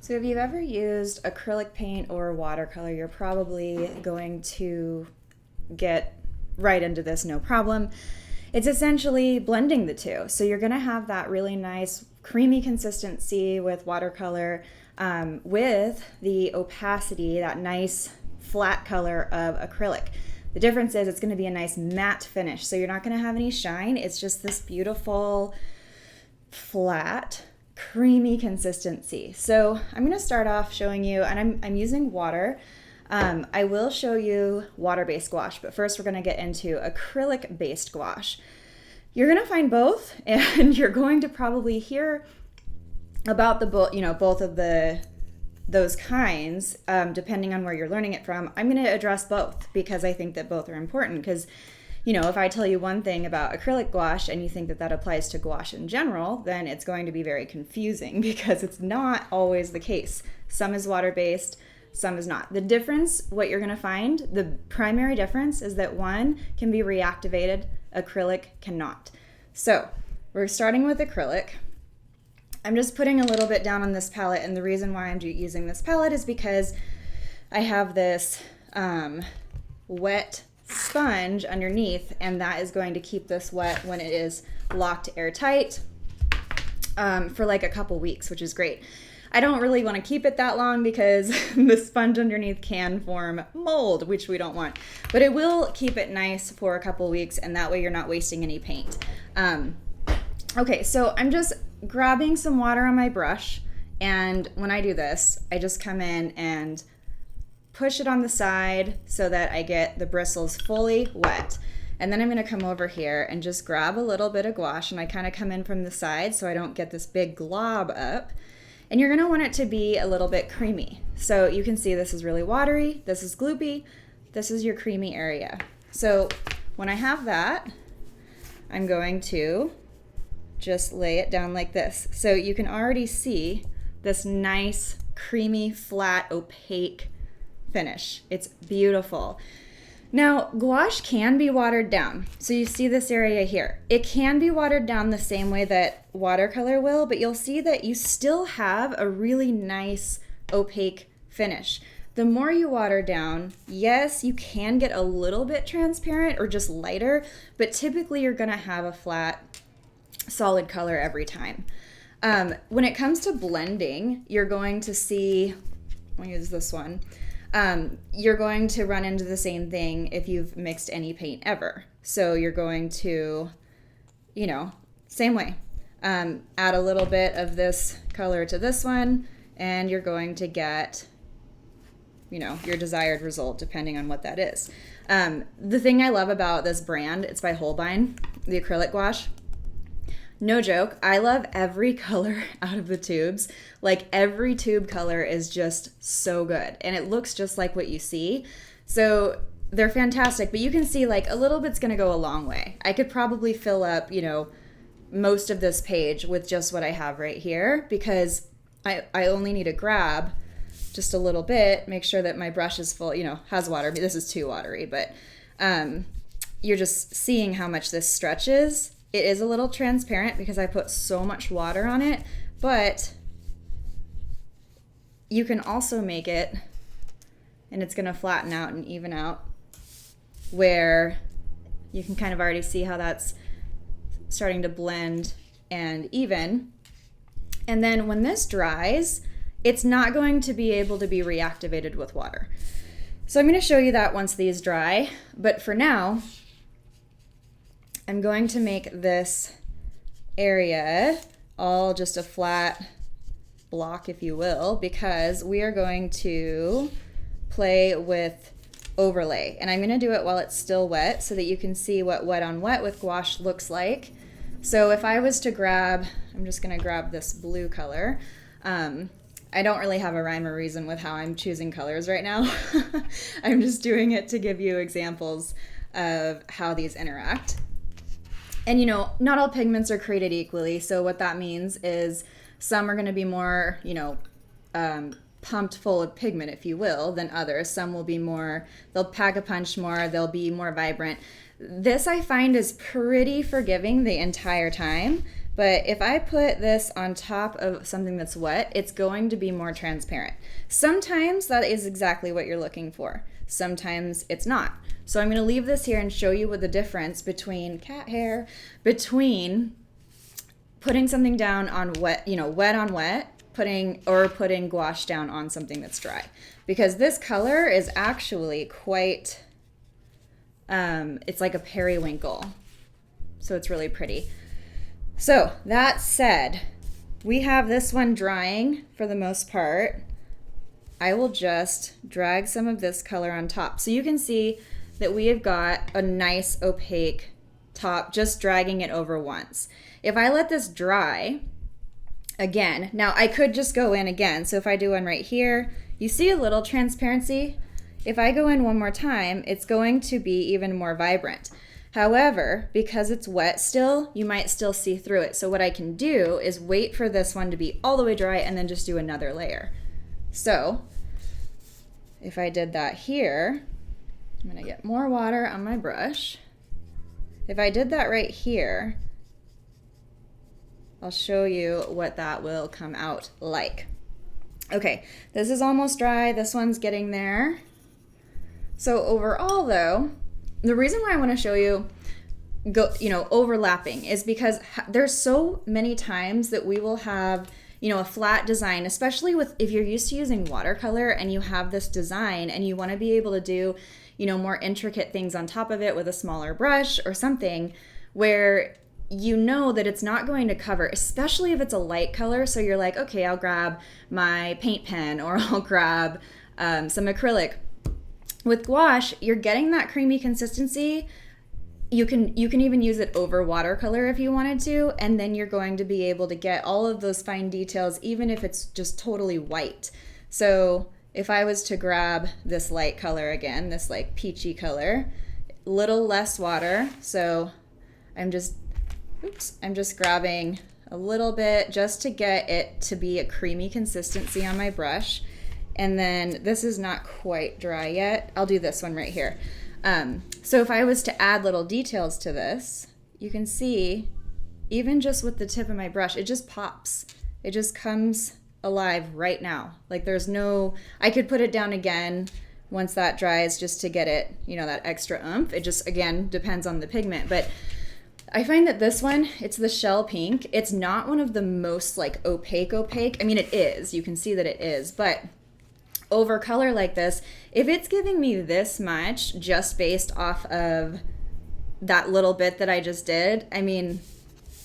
So if you've ever used acrylic paint or watercolor, you're probably going to get right into this no problem. It's essentially blending the two. So you're going to have that really nice creamy consistency with watercolor with the opacity, that nice flat color of acrylic. The difference is it's going to be a nice matte finish. So you're not going to have any shine. It's just this beautiful flat creamy consistency. So I'm going to start off showing you, and I'm using water. I will show you water-based gouache, but first we're going to get into acrylic-based gouache. You're going to find both, and you're going to probably hear about both of those kinds, depending on where you're learning it from. I'm going to address both because I think that both are important. Because if I tell you one thing about acrylic gouache and you think that applies to gouache in general, then it's going to be very confusing because it's not always the case. Some is water-based, some is not. The difference, what you're going to find, the primary difference is that one can be reactivated, acrylic cannot. So we're starting with acrylic. I'm just putting a little bit down on this palette, and the reason why I'm using this palette is because I have this wet sponge underneath, and that is going to keep this wet when it is locked airtight for like a couple weeks, which is great. I don't really want to keep it that long because the sponge underneath can form mold, which we don't want, but it will keep it nice for a couple weeks, and that way you're not wasting any paint. Okay, so I'm just grabbing some water on my brush, and when I do this, I just come in and push it on the side so that I get the bristles fully wet. And then I'm going to come over here and just grab a little bit of gouache, and I kind of come in from the side so I don't get this big glob up. And you're going to want it to be a little bit creamy. So you can see this is really watery, this is gloopy, this is your creamy area. So when I have that, I'm going to just lay it down like this. So you can already see this nice, creamy, flat, opaque finish. It's beautiful. Now, gouache can be watered down. So you see this area here. It can be watered down the same way that watercolor will, but you'll see that you still have a really nice, opaque finish. The more you water down, yes, you can get a little bit transparent or just lighter, but typically you're gonna have a flat, solid color every time. When it comes to blending, you're going to see, I'll use this one, you're going to run into the same thing if you've mixed any paint ever. So you're going to, same way, add a little bit of this color to this one, and you're going to get, your desired result depending on what that is. The thing I love about this brand, it's by Holbein, the acrylic gouache. No joke, I love every color out of the tubes. Like every tube color is just so good, and it looks just like what you see. So they're fantastic, but you can see like a little bit's gonna go a long way. I could probably fill up, most of this page with just what I have right here because I only need to grab just a little bit, make sure that my brush is full, has water. This is too watery, but you're just seeing how much this stretches. It is a little transparent because I put so much water on it, but you can also make it, and it's gonna flatten out and even out, where you can kind of already see how that's starting to blend and even. And then when this dries, it's not going to be able to be reactivated with water. So I'm gonna show you that once these dry, but for now, I'm going to make this area all just a flat block, if you will, because we are going to play with overlay. And I'm going to do it while it's still wet so that you can see what wet on wet with gouache looks like. So if I was to grab, I'm just going to grab this blue color. I don't really have a rhyme or reason with how I'm choosing colors right now. I'm just doing it to give you examples of how these interact. And not all pigments are created equally. So what that means is some are going to be more, pumped full of pigment, if you will, than others. Some will be more, they'll pack a punch more, they'll be more vibrant. This I find is pretty forgiving the entire time, But if I put this on top of something that's wet, it's going to be more transparent. Sometimes that is exactly what you're looking for. Sometimes it's not. So I'm going to leave this here and show you what the difference between between putting something down on wet, wet on wet, putting gouache down on something that's dry. Because this color is actually quite, it's like a periwinkle. So it's really pretty. So that said, we have this one drying for the most part. I will just drag some of this color on top. So you can see that we have got a nice opaque top, just dragging it over once. If I let this dry again, now I could just go in again. So if I do one right here, you see a little transparency. If I go in one more time, it's going to be even more vibrant. However, because it's wet still, you might still see through it. So what I can do is wait for this one to be all the way dry and then just do another layer. So if I did that here, I'm gonna get more water on my brush. If I did that right here, I'll show you what that will come out like. Okay, this is almost dry. This one's getting there. So overall though, the reason why I want to show you overlapping is because there's so many times that we will have a flat design, especially if you're used to using watercolor and you have this design and you want to be able to do more intricate things on top of it with a smaller brush or something where that it's not going to cover, especially if it's a light color. So you're like, okay, I'll grab my paint pen or I'll grab some acrylic. With gouache, you're getting that creamy consistency. You can even use it over watercolor if you wanted to, and then you're going to be able to get all of those fine details even if it's just totally white. So if I was to grab this light color again, this like peachy color, little less water, so I'm just grabbing a little bit just to get it to be a creamy consistency on my brush. And then this is not quite dry yet. I'll do this one right here. So if I was to add little details to this, you can see even just with the tip of my brush, it just pops. It just comes alive right now. Like I could put it down again once that dries just to get it, that extra oomph. It just, again, depends on the pigment. But I find that this one, it's the shell pink. It's not one of the most like opaque. I mean, it is. You can see that it is, but over color like this, if it's giving me this much just based off of that little bit that I just did, I mean,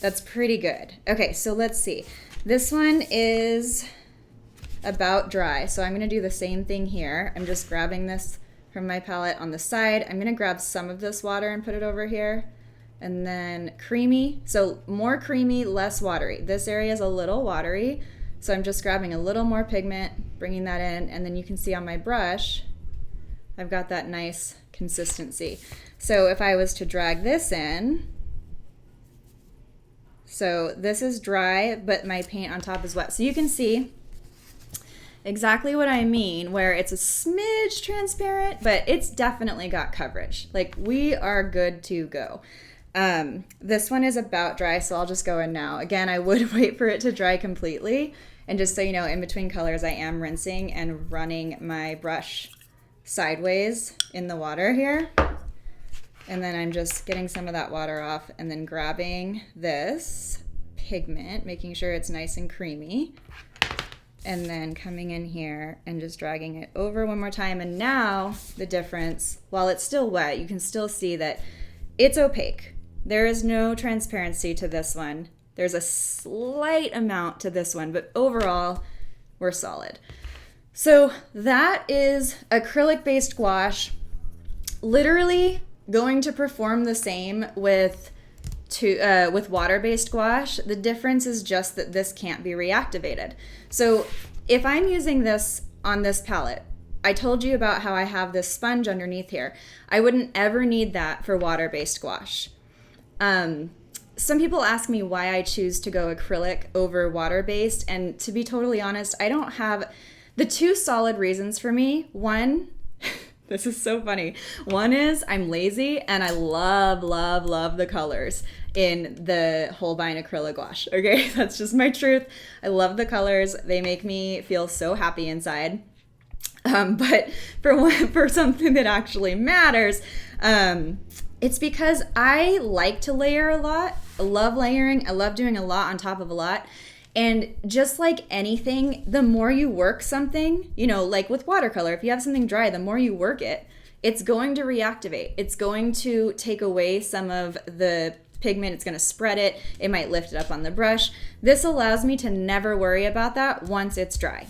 that's pretty good. Okay, so let's see. This one is about dry, so I'm gonna do the same thing here. I'm just grabbing this from my palette on the side. I'm gonna grab some of this water and put it over here. And then creamy, so more creamy, less watery. This area is a little watery, so I'm just grabbing a little more pigment, bringing that in, and then you can see on my brush, I've got that nice consistency. So if I was to drag this in, so this is dry, but my paint on top is wet. So you can see exactly what I mean, where it's a smidge transparent, but it's definitely got coverage. Like, we are good to go. This one is about dry, so I'll just go in now. Again, I would wait for it to dry completely. And just so you know, in between colors, I am rinsing and running my brush sideways in the water here. And then I'm just getting some of that water off and then grabbing this pigment, making sure it's nice and creamy. And then coming in here and just dragging it over one more time. And now the difference, while it's still wet, you can still see that it's opaque. There is no transparency to this one. There's a slight amount to this one, but overall, we're solid. So that is acrylic-based gouache, literally going to perform the same with water-based gouache. The difference is just that this can't be reactivated. So if I'm using this on this palette, I told you about how I have this sponge underneath here. I wouldn't ever need that for water-based gouache. Some people ask me why I choose to go acrylic over water-based, and to be totally honest, I don't have the two solid reasons for me. One, this is so funny. One is I'm lazy and I love, love, love the colors. in the Holbein acrylic gouache. Okay, that's just my truth. I love the colors. They make me feel so happy inside. But for something that actually matters, it's because I like to layer a lot. I love layering. I love doing a lot on top of a lot. And just like anything, the more you work something, you know, like with watercolor, if you have something dry, the more you work it, it's going to reactivate. It's going to take away some of the pigment. It's going to spread it. It might lift it up on the brush. This allows me to never worry about that once it's dry.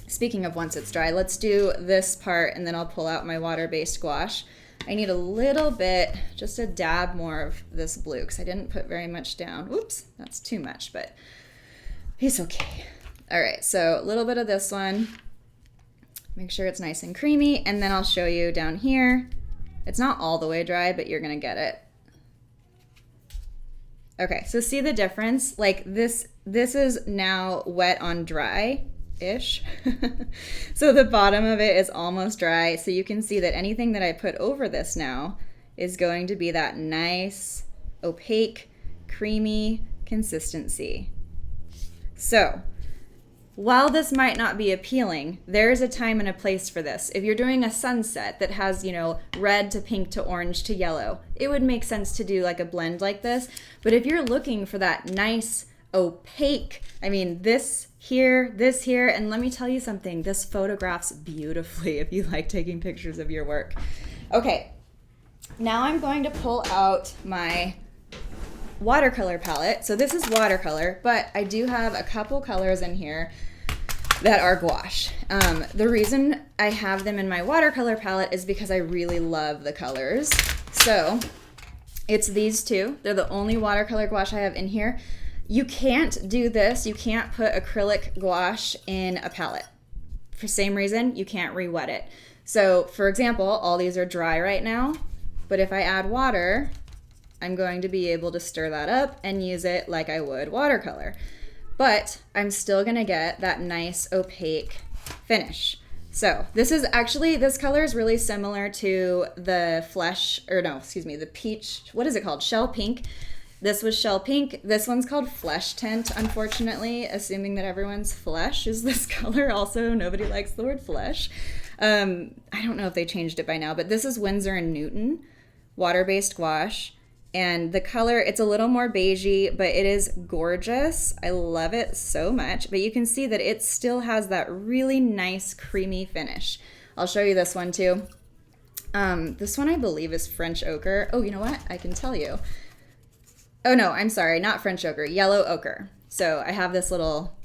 Speaking of once it's dry, let's do this part and then I'll pull out my water-based gouache. I need a little bit, just a dab more of this blue because I didn't put very much down. Oops, that's too much, but it's okay. All right, so a little bit of this one. Make sure it's nice and creamy, and then I'll show you down here. It's not all the way dry, but you're gonna get it. Okay, so see the difference? Like this is now wet on dry-ish. So the bottom of it is almost dry, so you can see that anything that I put over this now is going to be that nice, opaque, creamy consistency. So, while this might not be appealing, there's a time and a place for this. If you're doing a sunset that has, you know, red to pink to orange to yellow, it would make sense to do like a blend like this. But if you're looking for that nice, opaque, I mean, this here, and let me tell you something, this photographs beautifully if you like taking pictures of your work. Okay, now I'm going to pull out my watercolor palette. So this is watercolor, but I do have a couple colors in here that are gouache. The reason I have them in my watercolor palette is because I really love the colors. So it's these two. They're the only watercolor gouache I have in here. You can't do this. You can't put acrylic gouache in a palette. For the same reason, you can't re-wet it. So for example, all these are dry right now, but if I add water, I'm going to be able to stir that up and use it like I would watercolor. But I'm still gonna get that nice opaque finish. So this color is really similar to the the peach, what is it called? Shell pink. This was shell pink. This one's called flesh tint, unfortunately, assuming that everyone's flesh is this color. Also, nobody likes the word flesh. I don't know if they changed it by now, but this is Winsor & Newton, water-based gouache. And the color, it's a little more beigey, but it is gorgeous. I love it so much. But you can see that it still has that really nice creamy finish. I'll show you this one too. This one I believe is French ochre. Oh, you know what? I can tell you. Oh no, I'm sorry, not French ochre, yellow ochre. So I have this little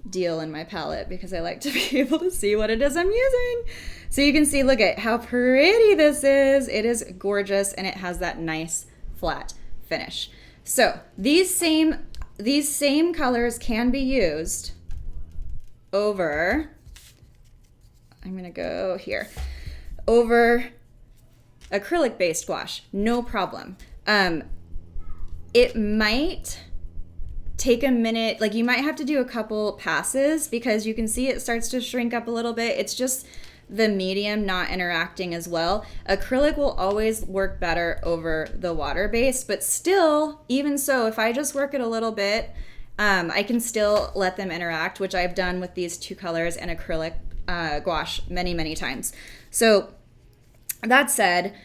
deal in my palette because I like to be able to see what it is I'm using. So you can see, look at how pretty this is. It is gorgeous and it has that nice flat finish. So these same colors can be used over, I'm gonna go here, over acrylic based gouache, no problem. It might take a minute, like you might have to do a couple passes because you can see it starts to shrink up a little bit. It's just the medium not interacting as well. Acrylic will always work better over the water-based, but still, even so, if I just work it a little bit, I can still let them interact, which I've done with these two colors and acrylic gouache many, many times. So that said,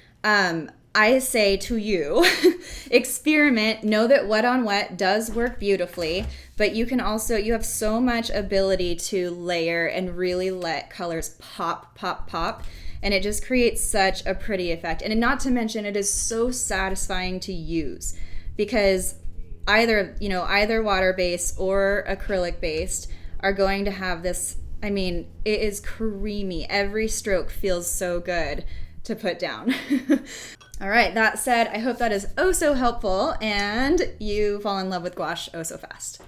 I say to you, experiment, know that wet on wet does work beautifully, but you can also, you have so much ability to layer and really let colors pop, pop, pop, and it just creates such a pretty effect. And not to mention, it is so satisfying to use because either water-based or acrylic-based are going to have this, I mean, it is creamy. Every stroke feels so good to put down. All right, that said, I hope that is oh so helpful and you fall in love with gouache oh so fast.